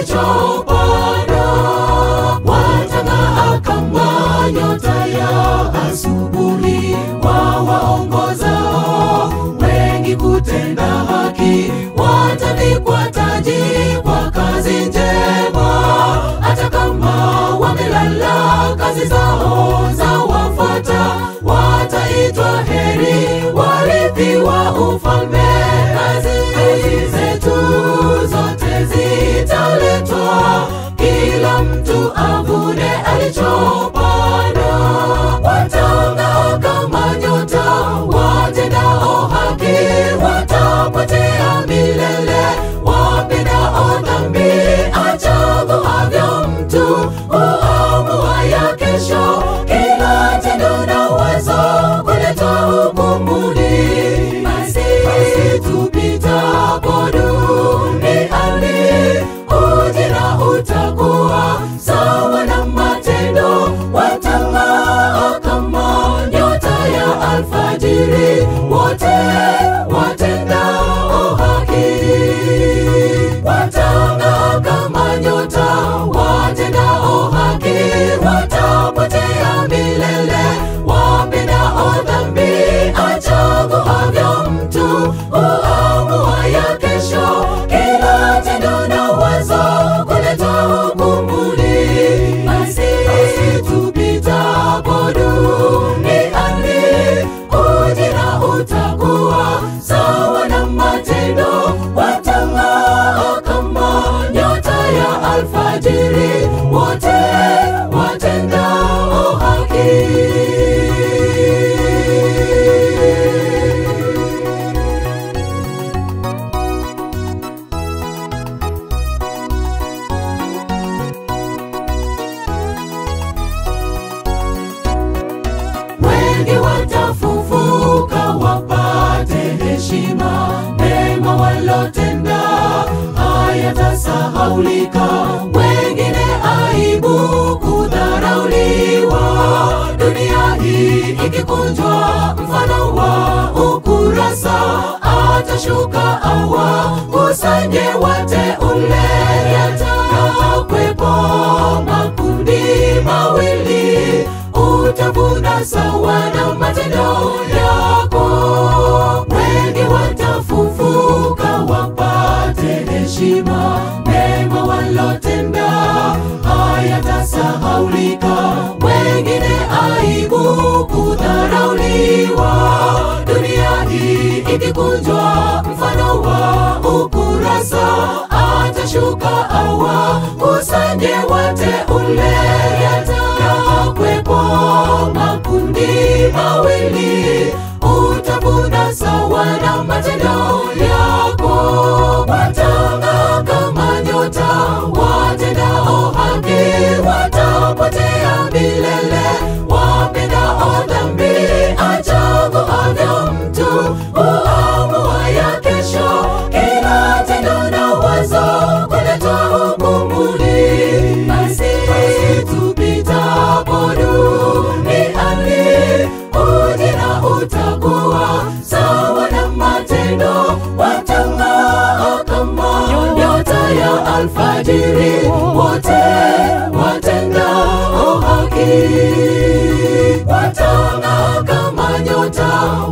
alichopanda. Watang'aa kama nyota ya asubuhi, wawaongozao wengi kutenda haki. Watavikwa taji kwa kazi njema, hata kama wamelala kazi zao za wafuata. Wataitwa heri warithi wa ufalme. Kazi zetu zote zitaletwa, kila mtu avune alichopanda. Watang'aa kama nyota, watendao haki watapotea milele. Wapendao dhambi achaguavyo mtu, huamua ya kesho. Kila tendo na wazo kuletwa hukumuni. Basi tupitapo duniani, ujira utakuwa sawa na matendo. Watang'aa kama nyota ya alfajiri, wote watendao haki. Watang'aa kama nyota, watendao haki watapotea milele. Wapendao dhambi achaguavyo mtu, huamua ya kesho. Kila tendo na wazo kuletwa hukumuni. Basi tupitapo duniani, ujira utakuwa sawa na matendo. Watang'aa kama nyota ya alfajiri, wote watendao haki. Wengi watafufuka wapate heshima, mema walotenda hayatasahaulika. Wengine aibu kudharauliwa, dunia hii ikikunjwa mfano wa ukurasa. Atashuka awakusanye wateule, yatakwepo makundi mawili. Utavuna sawa na matendo yako. Wengi watafufuka wapate heshima, mema walotenda hayatasahaulika. Wengine aibu kudharauliwa, dunia hii ikikunjwa mfano wa ukurasa. Atashuka awakusanye wateule, yatakwepo makundi mawili. Utavuna sawa na matendo yako. Watang'aa kama nyota, watendao haki watapotea milele. Wapendao dhambi achaguavyo mtu, huamua ya kesho. Kila tendo na wazo kuletwa hukumuni. Basi tupitapo duniani, ujira utakuwa sawa na matendo. Watang'aa kama nyota ya alfajiri, wote watendao haki. Watang'aa kama nyota,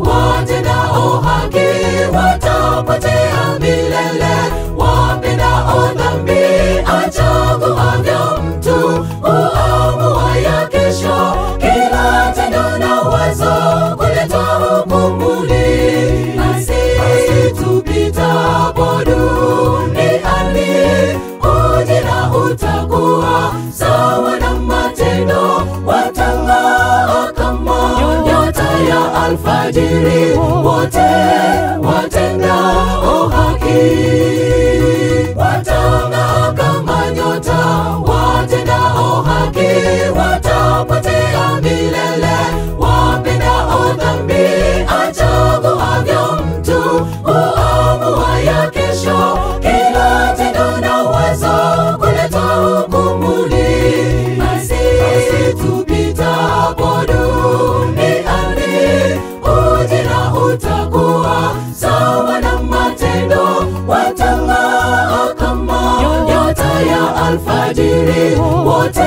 watendao haki watapotea milele. Wapendao dhambi achaguavyo mtu, huamua ya kesho. Kila tendo na wazo kuletwa hukumuni. Basi tupitapo duniani, ujira utakuwa sawa na matendo. Watang'aa kama nyota ya alfajiri, wote watendao haki. Watang'aa kama nyota, watendao haki watapotea milele. Wapendao dhambi achaguavyo mtu, huamua ya kesho. Kila tendo na wazo kuletwa hukumuni. Basi tupitapo duniani, ujira utakuwa sawa na matendo. Watang'aa kama nyota ya alfajiri, wote